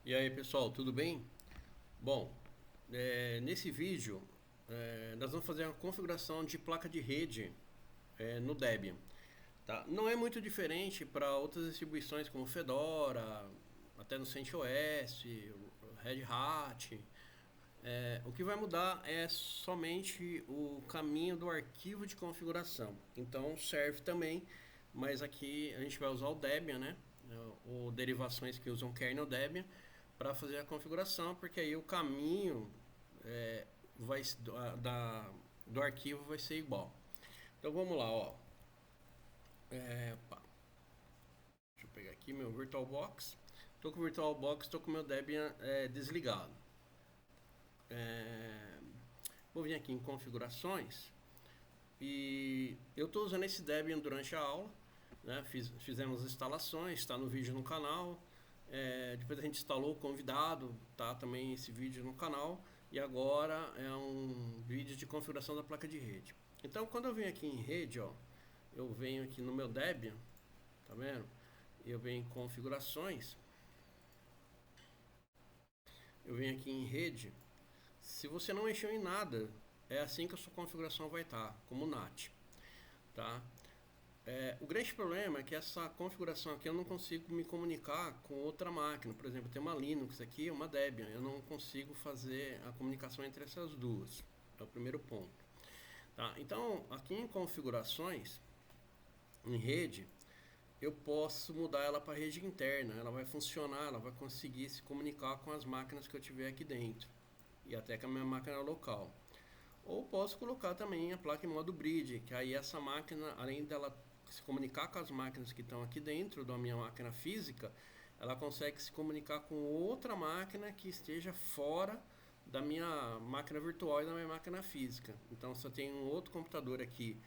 E aí pessoal, tudo bem? Bom, nesse vídeo nós vamos fazer uma configuração de placa de rede no Debian. Tá? Não é muito diferente para outras distribuições como Fedora, até no CentOS, Red Hat. O que vai mudar é somente o caminho do arquivo de configuração. Então serve também, mas aqui a gente vai usar o Debian, né? Ou derivações que usam kernel Debian para fazer a configuração, porque aí o caminho vai, do arquivo vai ser igual. Então vamos lá, ó. Deixa eu pegar aqui meu VirtualBox. Estou com o VirtualBox, estou com o meu Debian desligado. Vou vir aqui em configurações e eu estou usando esse Debian durante a aula, né? Fizemos instalações, está no vídeo no canal. Depois a gente instalou o convidado, tá também esse vídeo no canal. E agora é um vídeo de configuração da placa de rede. Então quando eu venho aqui em rede, ó, eu venho aqui no meu Debian, tá vendo? Eu venho em configurações, eu venho aqui em rede. Se você não mexeu em nada, é assim que a sua configuração vai estar, como NAT, tá? O grande problema é que essa configuração aqui eu não consigo me comunicar com outra máquina. Por exemplo, tem uma Linux aqui, uma Debian. Eu não consigo fazer a comunicação entre essas duas. É o primeiro ponto. Tá? Então, aqui em configurações, em rede, eu posso mudar ela para rede interna. Ela vai funcionar, ela vai conseguir se comunicar com as máquinas que eu tiver aqui dentro. E até com a minha máquina local. Ou posso colocar também a placa em modo bridge, que aí essa máquina, além dela se comunicar com as máquinas que estão aqui dentro da minha máquina física, ela consegue se comunicar com outra máquina que esteja fora da minha máquina virtual e da minha máquina física. Então, se eu tenho um outro computador aqui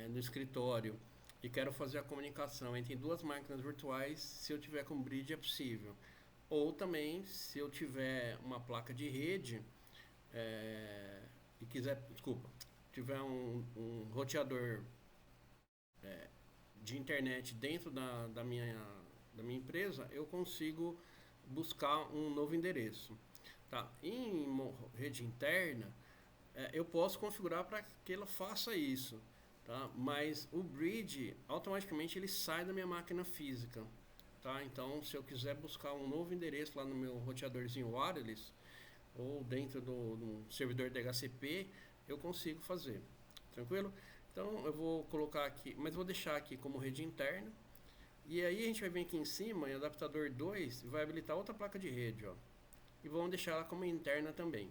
no escritório e quero fazer a comunicação entre duas máquinas virtuais, se eu tiver com bridge é possível. Ou também, se eu tiver uma placa de rede e quiser, desculpa, tiver um roteador de internet dentro da minha empresa, eu consigo buscar um novo endereço. Tá? Em rede interna, eu posso configurar para que ela faça isso. Tá? Mas o bridge, automaticamente ele sai da minha máquina física. Tá? Então, se eu quiser buscar um novo endereço lá no meu roteadorzinho wireless, ou dentro do servidor DHCP, eu consigo fazer. Tranquilo? Então eu vou colocar aqui, mas vou deixar aqui como rede interna. E aí a gente vai vir aqui em cima em adaptador 2 e vai habilitar outra placa de rede, ó. E vamos deixar ela como interna também.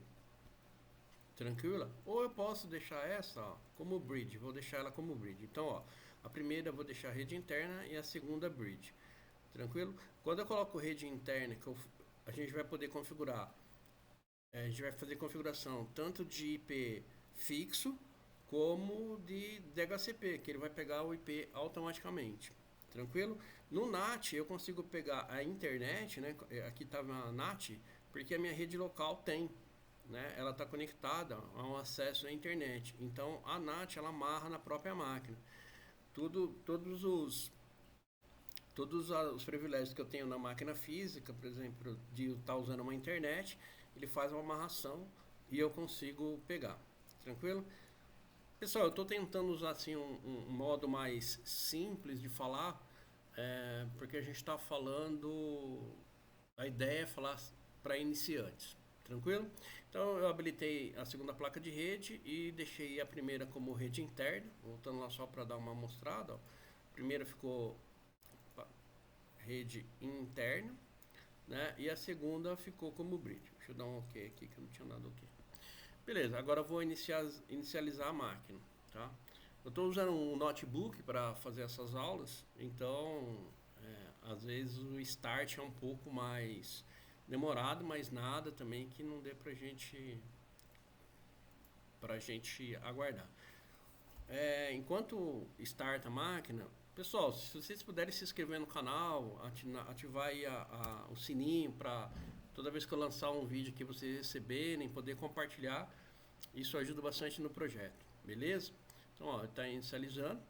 Tranquila? Ou eu posso deixar essa, ó, como bridge. Vou deixar ela como bridge. Então, ó, a primeira eu vou deixar rede interna e a segunda bridge. Tranquilo? Quando eu coloco rede interna, a gente vai poder configurar. A gente vai fazer configuração tanto de IP fixo como de DHCP, que ele vai pegar o IP automaticamente. Tranquilo? No NAT eu consigo pegar a internet, né? Aqui está a NAT, porque a minha rede local tem, né? Ela está conectada a um acesso à internet. Então a NAT ela amarra na própria máquina. Todos os privilégios que eu tenho na máquina física, por exemplo, de estar usando uma internet, ele faz uma amarração e eu consigo pegar. Tranquilo? Pessoal, eu estou tentando usar assim um modo mais simples de falar, porque a gente está falando. A ideia é falar para iniciantes. Tranquilo? Então eu habilitei a segunda placa de rede e deixei a primeira como rede interna. Voltando lá só para dar uma mostrada. Ó. A primeira ficou rede interna, né? E a segunda ficou como bridge. Deixa eu dar um OK aqui que eu não tinha dado OK. Beleza, agora eu vou inicializar a máquina, tá? Eu estou usando um notebook para fazer essas aulas, então às vezes o start é um pouco mais demorado, mas nada também que não dê pra gente aguardar. Enquanto starta a máquina, pessoal, se vocês puderem se inscrever no canal, ativar aí o sininho para toda vez que eu lançar um vídeo que vocês receberem, poder compartilhar, isso ajuda bastante no projeto, beleza? Então, ó, está inicializando.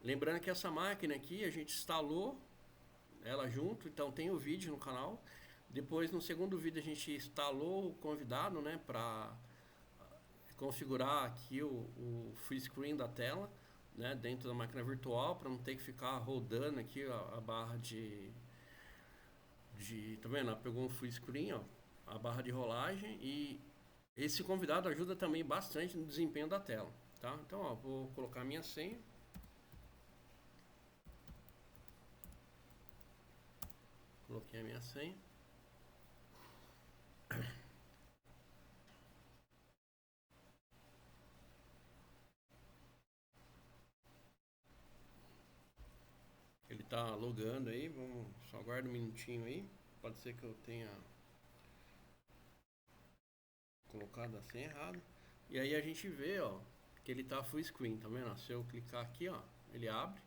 Lembrando que essa máquina aqui a gente instalou ela junto, então tem o vídeo no canal. Depois, no segundo vídeo, a gente instalou o convidado, né, para configurar aqui o free screen da tela, né, dentro da máquina virtual, para não ter que ficar rodando aqui a barra tá vendo? Pegou um free screen, ó, a barra de rolagem, e esse convidado ajuda também bastante no desempenho da tela, tá? Então, ó, vou colocar a minha senha. Coloquei a minha senha. Ele tá logando aí, vamos, só aguarda um minutinho aí. Pode ser que eu tenha colocado a senha errada. E aí a gente vê, ó, que ele tá full screen, tá vendo? Se eu clicar aqui, ó, ele abre.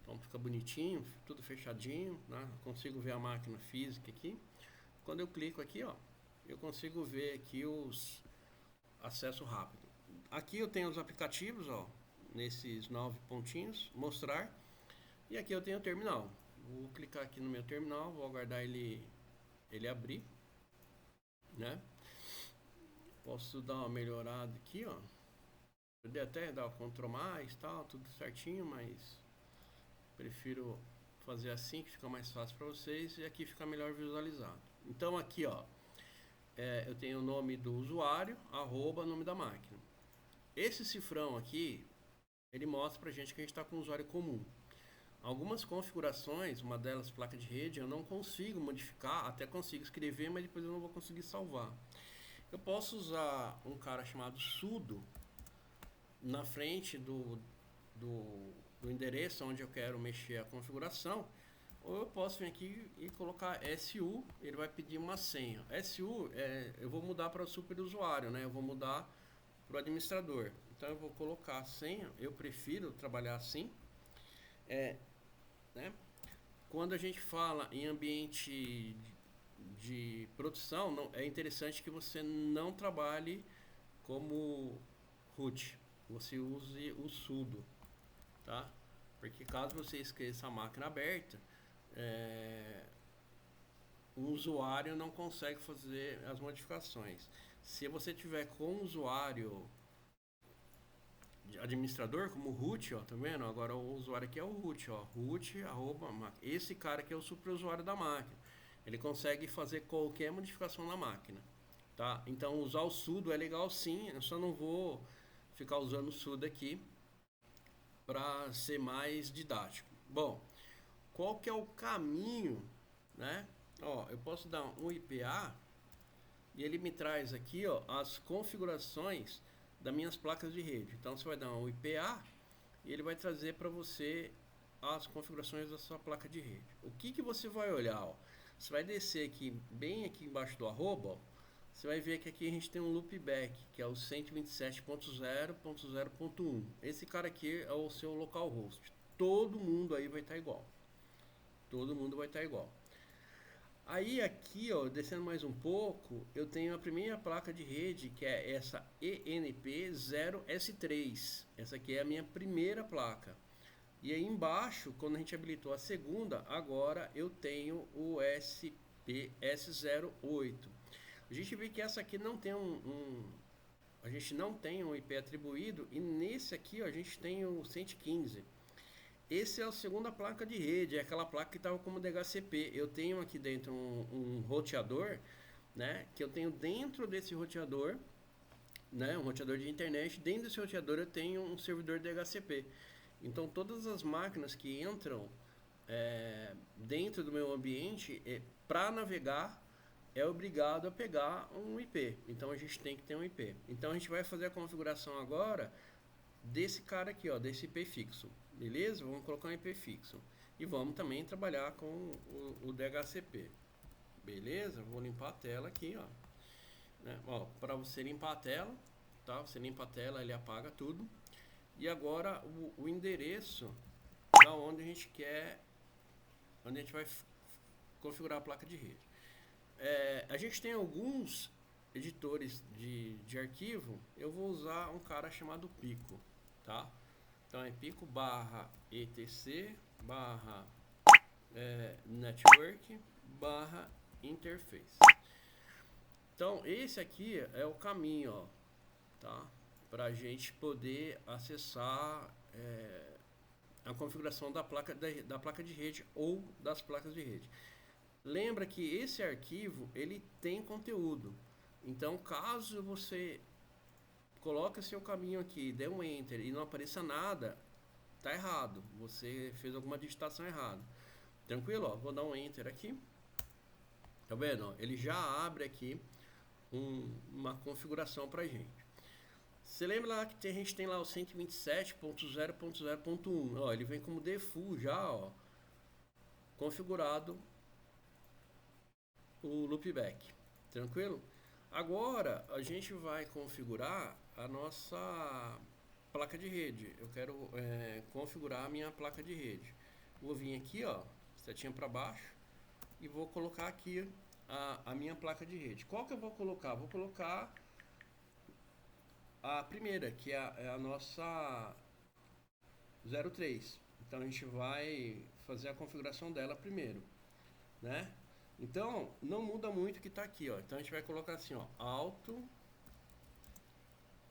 Então fica bonitinho, tudo fechadinho, né? Consigo ver a máquina física aqui. Quando eu clico aqui, ó, eu consigo ver aqui os acesso rápido. Aqui eu tenho os aplicativos, ó, nesses 9 pontinhos, mostrar. E aqui eu tenho o terminal. Vou clicar aqui no meu terminal, vou aguardar ele abrir, né? Posso dar uma melhorada aqui, ó. Poderia até dar o Ctrl+, tal, tudo certinho, mas prefiro fazer assim, que fica mais fácil para vocês, e aqui fica melhor visualizado. Então aqui, ó, eu tenho o nome do usuário, @ nome da máquina. Esse cifrão aqui, ele mostra pra gente que a gente está com um usuário comum. Algumas configurações, uma delas placa de rede, eu não consigo modificar, até consigo escrever, mas depois eu não vou conseguir salvar. Eu posso usar um cara chamado sudo na frente do endereço onde eu quero mexer a configuração, ou eu posso vir aqui e colocar SU, ele vai pedir uma senha. SU, eu vou mudar para o superusuário, né? Eu vou mudar para o administrador. Então eu vou colocar a senha, eu prefiro trabalhar assim. Né? Quando a gente fala em ambiente de produção, é interessante que você não trabalhe como root, você use o sudo, tá? Porque caso você esqueça a máquina aberta, o usuário não consegue fazer as modificações. Se você tiver com o usuário administrador, como root, ó, tá vendo? Agora o usuário aqui é o root, ó, root, @, esse cara aqui é o superusuário da máquina. Ele consegue fazer qualquer modificação na máquina, tá? Então usar o sudo é legal sim, eu só não vou ficar usando o sudo aqui para ser mais didático. Bom, qual que é o caminho, né? Ó, eu posso dar um IPA e ele me traz aqui, ó, as configurações das minhas placas de rede. Então você vai dar um IPA e ele vai trazer para você as configurações da sua placa de rede. O que você vai olhar? Ó? Você vai descer aqui, bem aqui embaixo do arroba, ó, você vai ver que aqui a gente tem um loopback, que é o 127.0.0.1. Esse cara aqui é o seu localhost. Todo mundo aí vai estar igual. Todo mundo vai estar igual. Aí aqui, ó, descendo mais um pouco, eu tenho a primeira placa de rede, que é essa ENP0S3. Essa aqui é a minha primeira placa. E aí embaixo, quando a gente habilitou a segunda, agora eu tenho o SPS08. A gente vê que essa aqui não tem a gente não tem um IP atribuído, e nesse aqui, ó, a gente tem o 115. Esse é a segunda placa de rede, é aquela placa que estava como DHCP. Eu tenho aqui dentro um roteador, né? Que eu tenho dentro desse roteador, né? Um roteador de internet. Dentro desse roteador eu tenho um servidor DHCP. Então todas as máquinas que entram dentro do meu ambiente, para navegar, é obrigado a pegar um IP. Então a gente tem que ter um IP. Então a gente vai fazer a configuração agora desse cara aqui, ó, desse IP fixo. Beleza? Vamos colocar um IP fixo. E vamos também trabalhar com o DHCP. Beleza? Vou limpar a tela aqui, ó. Né? Ó, para você limpar a tela, tá? Você limpa a tela, ele apaga tudo. E agora o endereço da onde a gente quer, onde a gente vai configurar a placa de rede. A gente tem alguns editores de arquivo. Eu vou usar um cara chamado Pico, tá? Então é pico /etc /network interface. Então esse aqui é o caminho, ó, tá? Para a gente poder acessar a configuração da placa de rede ou das placas de rede. Lembra que esse arquivo ele tem conteúdo. Então caso você coloque seu caminho aqui, dê um enter e não apareça nada, tá errado. Você fez alguma digitação errada. Tranquilo? Ó, vou dar um enter aqui. Tá vendo? Ó, ele já abre aqui uma configuração pra gente. Você lembra lá que a gente tem lá o 127.0.0.1. Ó, ele vem como default já, ó, configurado o loopback. Tranquilo? Agora a gente vai configurar a nossa placa de rede. Eu quero configurar a minha placa de rede. Vou vir aqui, ó, setinha para baixo, e vou colocar aqui a minha placa de rede. Qual que eu vou colocar? Vou colocar a primeira, que é a nossa 03. Então a gente vai fazer a configuração dela primeiro, né? Então não muda muito o que está aqui, ó. Então a gente vai colocar assim, ó, alto,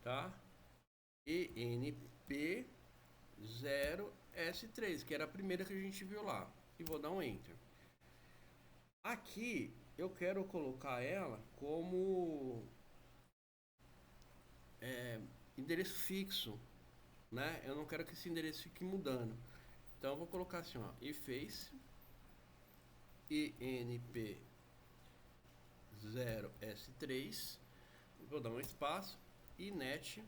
tá? ENP 0S3, que era a primeira que a gente viu lá, e vou dar um enter. Aqui eu quero colocar ela como endereço fixo, né? Eu não quero que esse endereço fique mudando. Então eu vou colocar assim, ó, eface ENP 0S3, vou dar um espaço e net,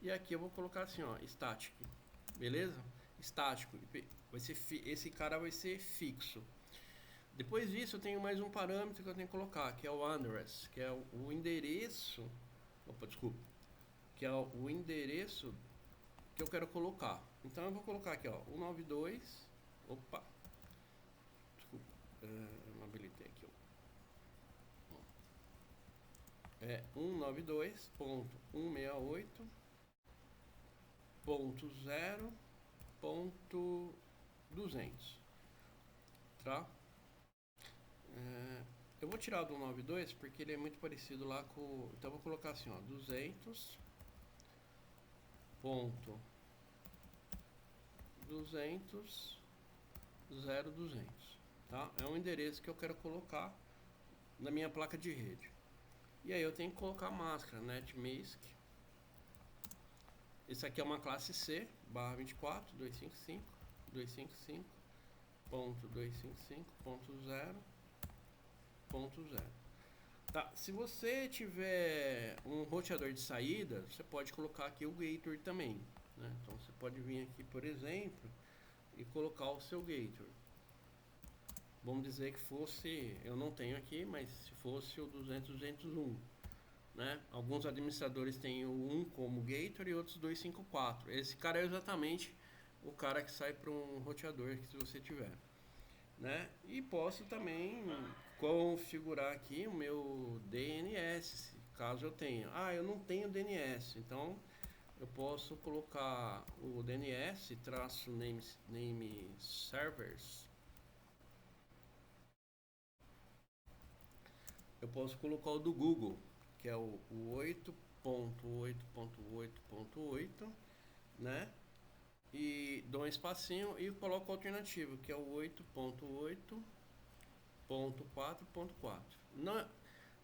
e aqui eu vou colocar assim, ó, static, beleza? Estático, vai ser esse cara vai ser fixo. Depois disso eu tenho mais um parâmetro que eu tenho que colocar, que é o address, que é o endereço, que é o endereço que eu quero colocar. Então eu vou colocar aqui, ó, 192, opa, desculpa, não habilitei aqui, ó. 192.168.0.200, tá? Eu vou tirar do 192 porque ele é muito parecido lá com... Então eu vou colocar assim, ó, 200.200.0.200, tá? É um endereço que eu quero colocar na minha placa de rede. E aí eu tenho que colocar a máscara, netmask. Esse aqui é uma classe C, /24, 255, 255.255.0.0. Tá, se você tiver um roteador de saída, você pode colocar aqui o gateway também, né? Então você pode vir aqui, por exemplo, e colocar o seu gateway. Vamos dizer que fosse, eu não tenho aqui, mas se fosse o 200.201, né? Alguns administradores têm o 1 como gateway e outros 254. Esse cara é exatamente o cara que sai para um roteador que se você tiver, né? E posso também configurar aqui o meu DNS, caso eu tenha. Eu não tenho DNS, então eu posso colocar o DNS -name servers. Eu posso colocar o do Google, que é o 8.8.8.8, né? E dou um espacinho e coloco o alternativo, que é o 8.8.4.4. Não,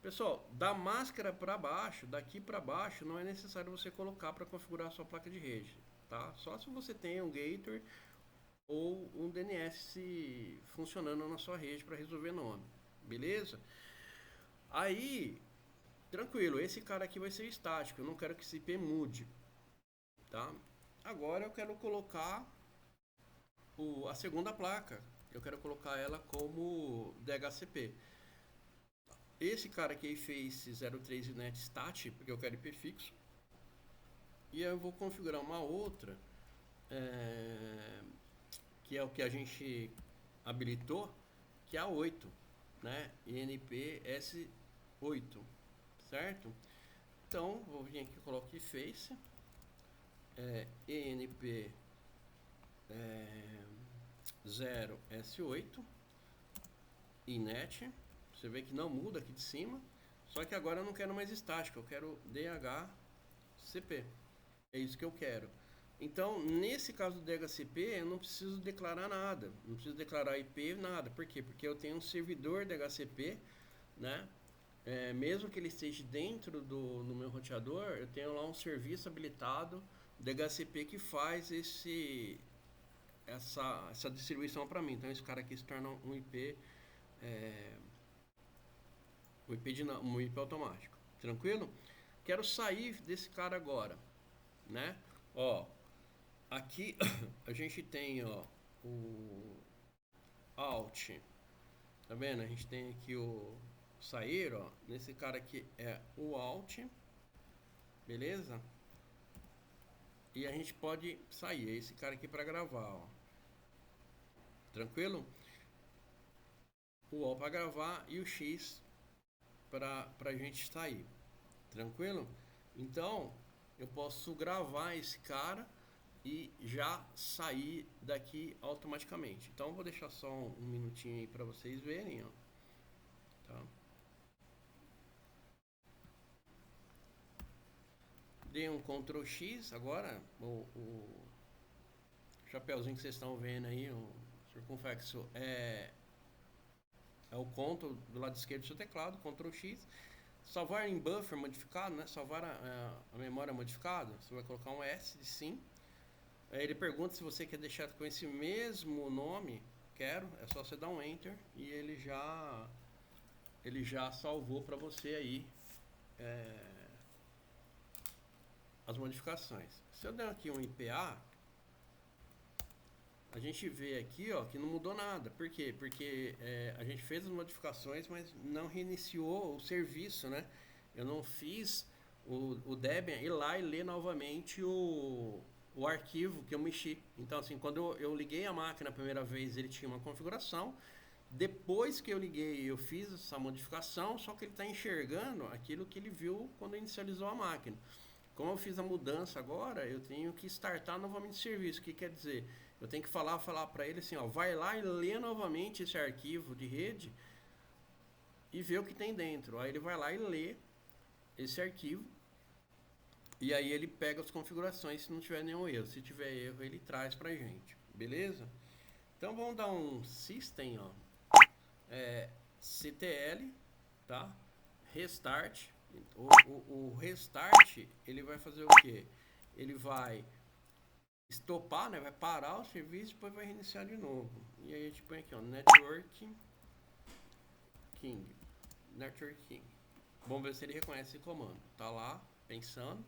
pessoal, da máscara para baixo, daqui para baixo, não é necessário você colocar para configurar a sua placa de rede, tá? Só se você tem um gateway ou um DNS funcionando na sua rede para resolver nome, beleza? Aí, tranquilo, esse cara aqui vai ser estático, eu não quero que esse IP mude, tá? Agora eu quero colocar a segunda placa, eu quero colocar ela como DHCP. Esse cara aqui fez 03 net stat, porque eu quero IP fixo. E eu vou configurar uma outra, que é o que a gente habilitou, que é a 8, né? INPS 8, certo? Então, vou vir aqui e coloco face, ENP 0S8, inet, Você vê que não muda aqui de cima. Só que agora eu não quero mais estático, eu quero DHCP. É isso que eu quero. Então, nesse caso do DHCP, eu não preciso declarar nada. Não preciso declarar IP, nada. Por quê? Porque eu tenho um servidor DHCP, né? Mesmo que ele esteja dentro do meu roteador, eu tenho lá um serviço habilitado DHCP que faz essa distribuição para mim. Então, esse cara aqui se torna um IP, um IP automático. Tranquilo? Quero sair desse cara agora, né? Ó, aqui a gente tem, ó, o Alt. Tá vendo? A gente tem aqui o sair, ó. Nesse cara aqui é o Alt. Beleza? E a gente pode sair. É esse cara aqui para gravar, ó. Tranquilo? O O para gravar e o X para a gente sair. Tranquilo? Então, eu posso gravar esse cara e já sair daqui automaticamente. Então, eu vou deixar só um minutinho aí para vocês verem, ó. Tá? Dei um Ctrl X agora, o chapeuzinho que vocês estão vendo aí, o circunflexo é o Ctrl do lado esquerdo do seu teclado, Ctrl X. Salvar em buffer modificado, né? Salvar a memória modificada. Você vai colocar um S de sim. Aí ele pergunta se você quer deixar com esse mesmo nome. Quero. É só você dar um Enter e ele já salvou para você aí as modificações. Se eu der aqui um IPA, a gente vê aqui, ó, que não mudou nada. Por quê? Porque a gente fez as modificações, mas não reiniciou o serviço, né? Eu não fiz o Debian ir lá e ler novamente o arquivo que eu mexi. Então, assim, quando eu liguei a máquina a primeira vez, ele tinha uma configuração. Depois que eu liguei, eu fiz essa modificação, só que ele está enxergando aquilo que ele viu quando inicializou a máquina. Como eu fiz a mudança agora, eu tenho que startar novamente o serviço. O que quer dizer? Eu tenho que falar para ele assim, ó, vai lá e lê novamente esse arquivo de rede e vê o que tem dentro. Aí ele vai lá e lê esse arquivo e aí ele pega as configurações se não tiver nenhum erro. Se tiver erro, ele traz pra gente. Beleza? Então vamos dar um system, ó, ctl, tá? Restart. O restart, ele vai fazer o quê? Ele vai estopar, né? Vai parar o serviço e depois vai reiniciar de novo. E aí a gente põe aqui, ó, Network King. Vamos ver se ele reconhece esse comando. Tá lá, pensando.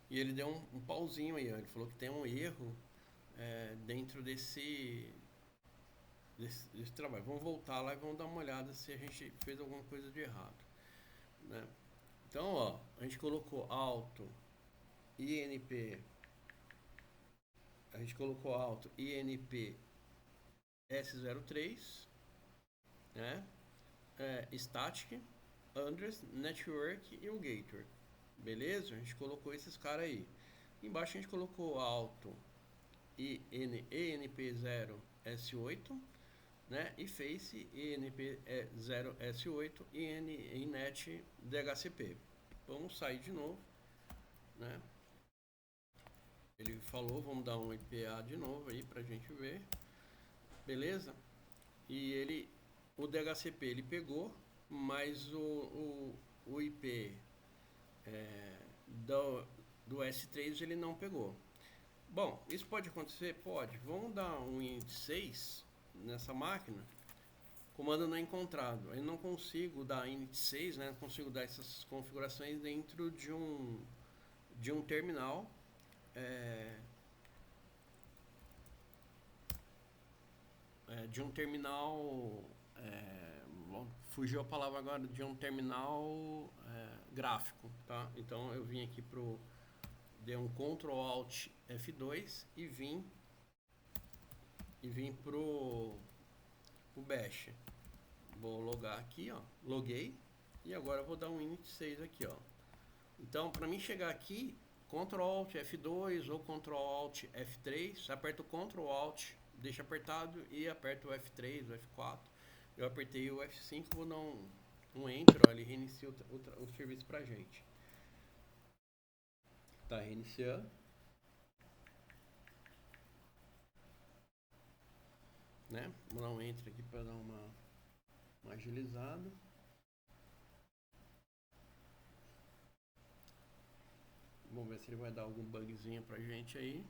E ele deu um pauzinho aí, ó. Ele falou que tem um erro dentro desse trabalho. Vamos voltar lá e vamos dar uma olhada se a gente fez alguma coisa de errado, né? Então, ó, a gente colocou alto INP, INP S03, né? Static, Address, Network e o Gator. Beleza? A gente colocou esses caras aí. Embaixo a gente colocou alto ENP0S8, né? E Face ENP0S8 e Inet DHCP. Vamos sair de novo, né? Ele falou, vamos dar um IPA de novo aí pra gente ver. Beleza? E o DHCP ele pegou, mas o IP do S3 ele não pegou. Bom, isso pode acontecer? Pode. Vamos dar um init6 nessa máquina. Comando não é encontrado. Eu não consigo dar init6, né? Não consigo dar essas configurações dentro de um terminal. De um terminal. Fugiu a palavra agora, de um terminal gráfico, tá? Então eu vim aqui dei um Ctrl Alt F2 e vim pro Bash. Vou logar aqui, ó, loguei e agora eu vou dar um init6 aqui, ó. Então, para mim chegar aqui, Ctrl Alt F2 ou Ctrl Alt F3, aperto Ctrl Alt deixa apertado e aperta o F3, o F4. Eu apertei o F5, vou dar um Enter, ó, ele reinicia o serviço pra gente. Tá reiniciando. Né? Vou dar um Enter aqui para dar uma agilizada. Vamos ver se ele vai dar algum bugzinho pra gente aí.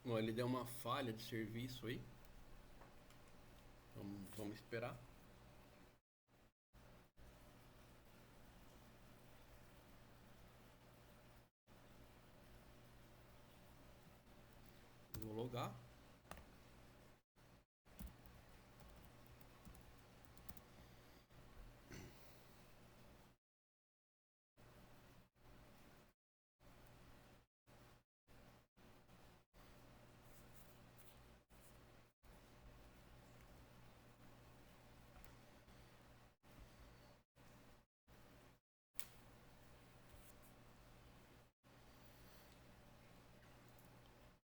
Bom, ele deu uma falha de serviço aí. Vamos esperar. Vou logar.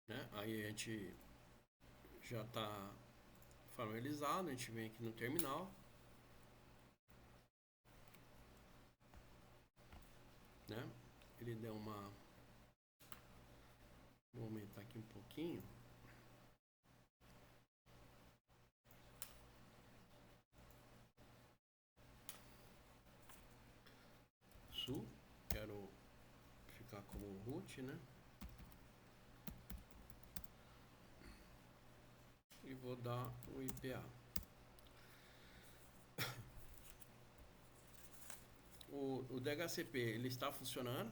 Né? Aí a gente já está familiarizado, a gente vem aqui no terminal, né? Ele deu uma... Vou aumentar aqui um pouquinho. Sul, quero ficar como root, né? E vou dar o IPA. O DHCP ele está funcionando.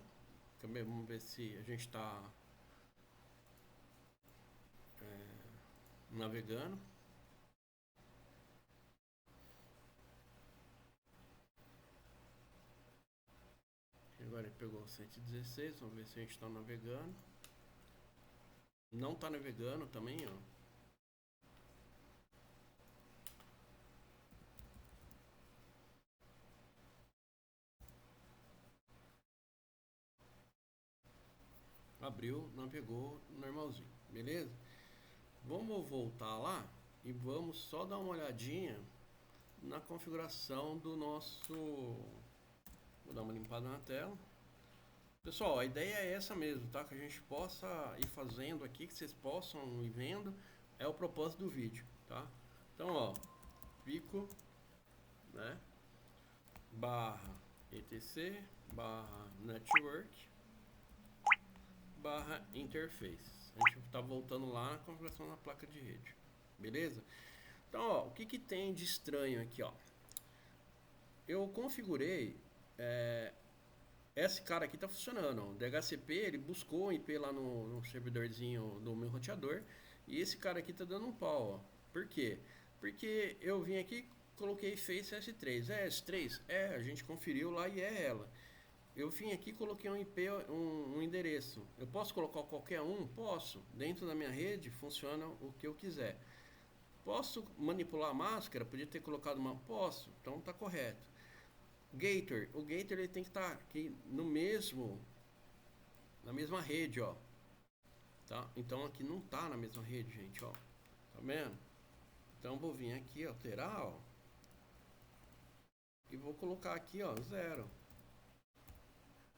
Também vamos ver se a gente está navegando. Agora ele pegou 116, vamos ver se a gente está navegando. Não está navegando também, ó. Abriu, navegou normalzinho, beleza? Vamos voltar lá e vamos só dar uma olhadinha na configuração do nosso... Vou dar uma limpada na tela. Pessoal, a ideia é essa mesmo, tá? Que a gente possa ir fazendo aqui, que vocês possam ir vendo. É o propósito do vídeo, tá? Então, ó, pico, né? Barra etc, barra network, barra interface. A gente está voltando lá na configuração da placa de rede, beleza? Então, ó, o que tem de estranho aqui, ó? Eu configurei, esse cara aqui tá funcionando, ó. O DHCP, ele buscou um IP lá no servidorzinho do meu roteador, e esse cara aqui tá dando um pau, ó. Por quê? Porque eu vim aqui, coloquei Face S3. É S3? É, a gente conferiu lá e é ela. Eu vim aqui e coloquei um IP, um endereço. Eu posso colocar qualquer um? Posso. Dentro da minha rede funciona o que eu quiser. Posso manipular a máscara? Podia ter colocado uma... Posso. Então tá correto. Gator. O Gator ele tem que estar aqui no mesmo... Na mesma rede, ó. Tá? Então aqui não tá na mesma rede, gente, ó. Tá vendo? Então vou vir aqui, alterar, ó. E vou colocar aqui, ó, 0.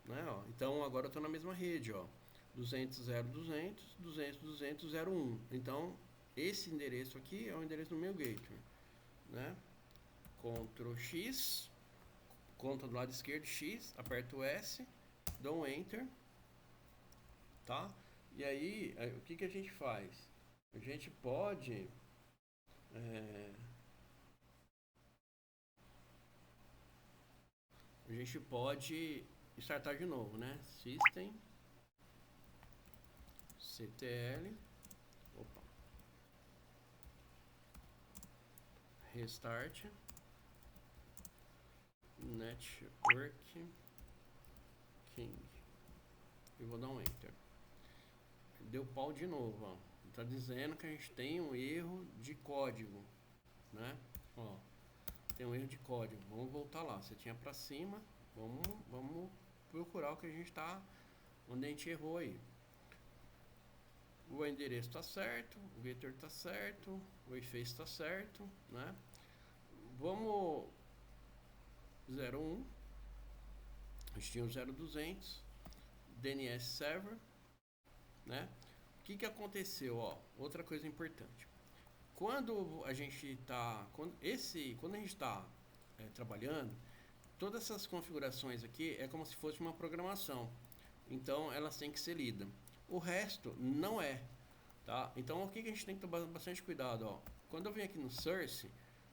Né, ó. Então agora eu estou na mesma rede, ó. 200.0.200, 200.200.0.1. Então esse endereço aqui é o endereço do meu gateway, né? Ctrl X, conta do lado esquerdo X, aperto o S, dou um Enter, tá? E aí o que a gente faz? A gente pode startar de novo, né? System CTL, opa, restart, network king, e vou dar um enter. Deu pau de novo, ó. Tá dizendo que a gente tem um erro de código, né? Ó, tem um erro de código. Vamos voltar lá. Setinha para cima. Vamos procurar o que a gente está, onde a gente errou aí. O endereço está certo, o getter está certo, o efface está certo, né? Vamos 01, a gente tinha o 0200, DNS server, né? O que aconteceu, ó? Outra coisa importante. Quando a gente está trabalhando, todas essas configurações aqui é como se fosse uma programação. Então elas têm que ser lidas. O resto não é, tá? Então o que a gente tem que tomar bastante cuidado, ó. Quando eu venho aqui no source,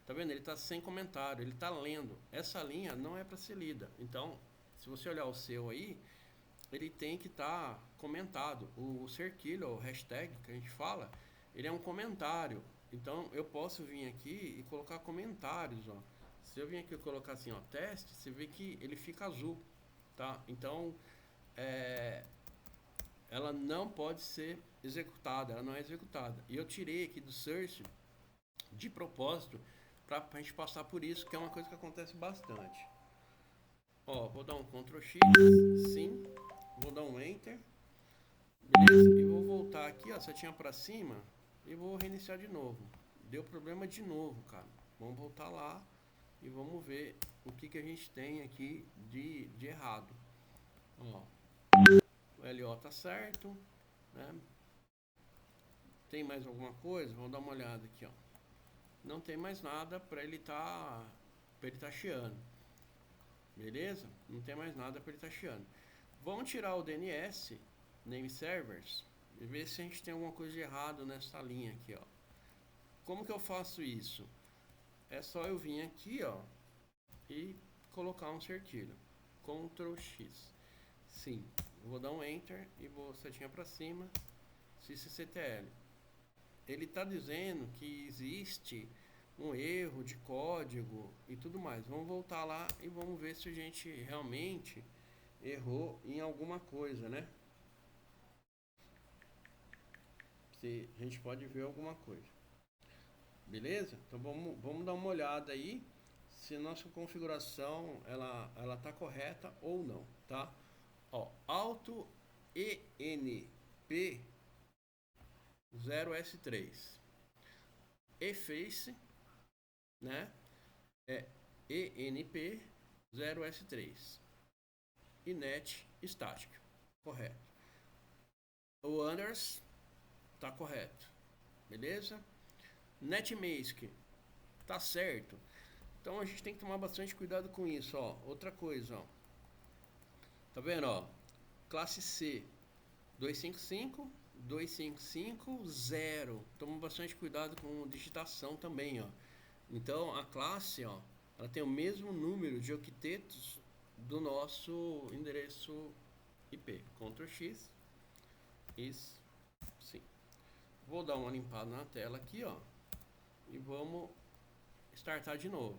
tá vendo? Ele está sem comentário, ele está lendo. Essa linha não é para ser lida. Então, se você olhar o seu aí, ele tem que estar comentado. O cerquilho, o hashtag que a gente fala, ele é um comentário. Então eu posso vir aqui e colocar comentários, ó. Se eu vir aqui e colocar assim, ó, teste, você vê que ele fica azul, tá? Então ela não pode ser executada, ela não é executada. E eu tirei aqui do search de propósito para a gente passar por isso, que é uma coisa que acontece bastante. Ó, vou dar um Ctrl X, sim, vou dar um Enter, beleza? E vou voltar aqui, ó, setinha para cima e vou reiniciar de novo. Deu problema de novo, cara. Vamos voltar lá e vamos ver o que a gente tem aqui de errado. Ó, o LO tá certo, né? Tem mais alguma coisa? Vamos dar uma olhada aqui, ó. Não tem mais nada para ele tá chiando. Beleza? Não tem mais nada para ele tá chiando. Vamos tirar o DNS, name servers, e ver se a gente tem alguma coisa de errado nessa linha aqui, ó. Como que eu faço isso? É só eu vir aqui, ó, e colocar um cerquilho. Ctrl X. Sim, eu vou dar um Enter e vou setinha para cima. sysctl. Ele está dizendo que existe um erro de código e tudo mais. Vamos voltar lá e vamos ver se a gente realmente errou em alguma coisa, né? Se a gente pode ver alguma coisa. Beleza? Então vamos dar uma olhada aí se nossa configuração ela tá correta ou não, tá? Ó, auto enp 0s3 efface, né? É enp 0s3 e net static, correto. O unders tá correto, beleza? Netmask tá certo. Então a gente tem que tomar bastante cuidado com isso, ó. Outra coisa, ó. Tá vendo, ó? Classe C 255 2550. Toma bastante cuidado com digitação também, ó. Então a classe, ó, ela tem o mesmo número de octetos do nosso endereço IP. Ctrl X. Isso. Sim. Vou dar uma limpada na tela aqui, ó. E vamos startar de novo.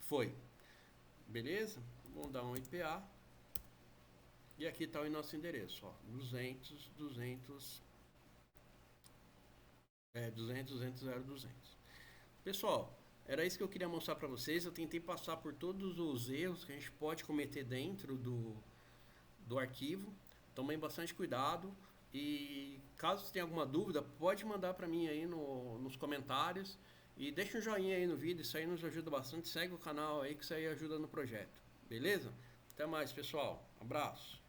Foi. Beleza? Vamos dar um IPA. E aqui está o nosso endereço, ó. 200, 200. Pessoal, era isso que eu queria mostrar para vocês. Eu tentei passar por todos os erros que a gente pode cometer dentro do arquivo. Tomem bastante cuidado. E caso você tenha alguma dúvida, pode mandar para mim aí nos comentários. E deixa um joinha aí no vídeo, isso aí nos ajuda bastante. Segue o canal aí que isso aí ajuda no projeto. Beleza? Até mais, pessoal. Abraço.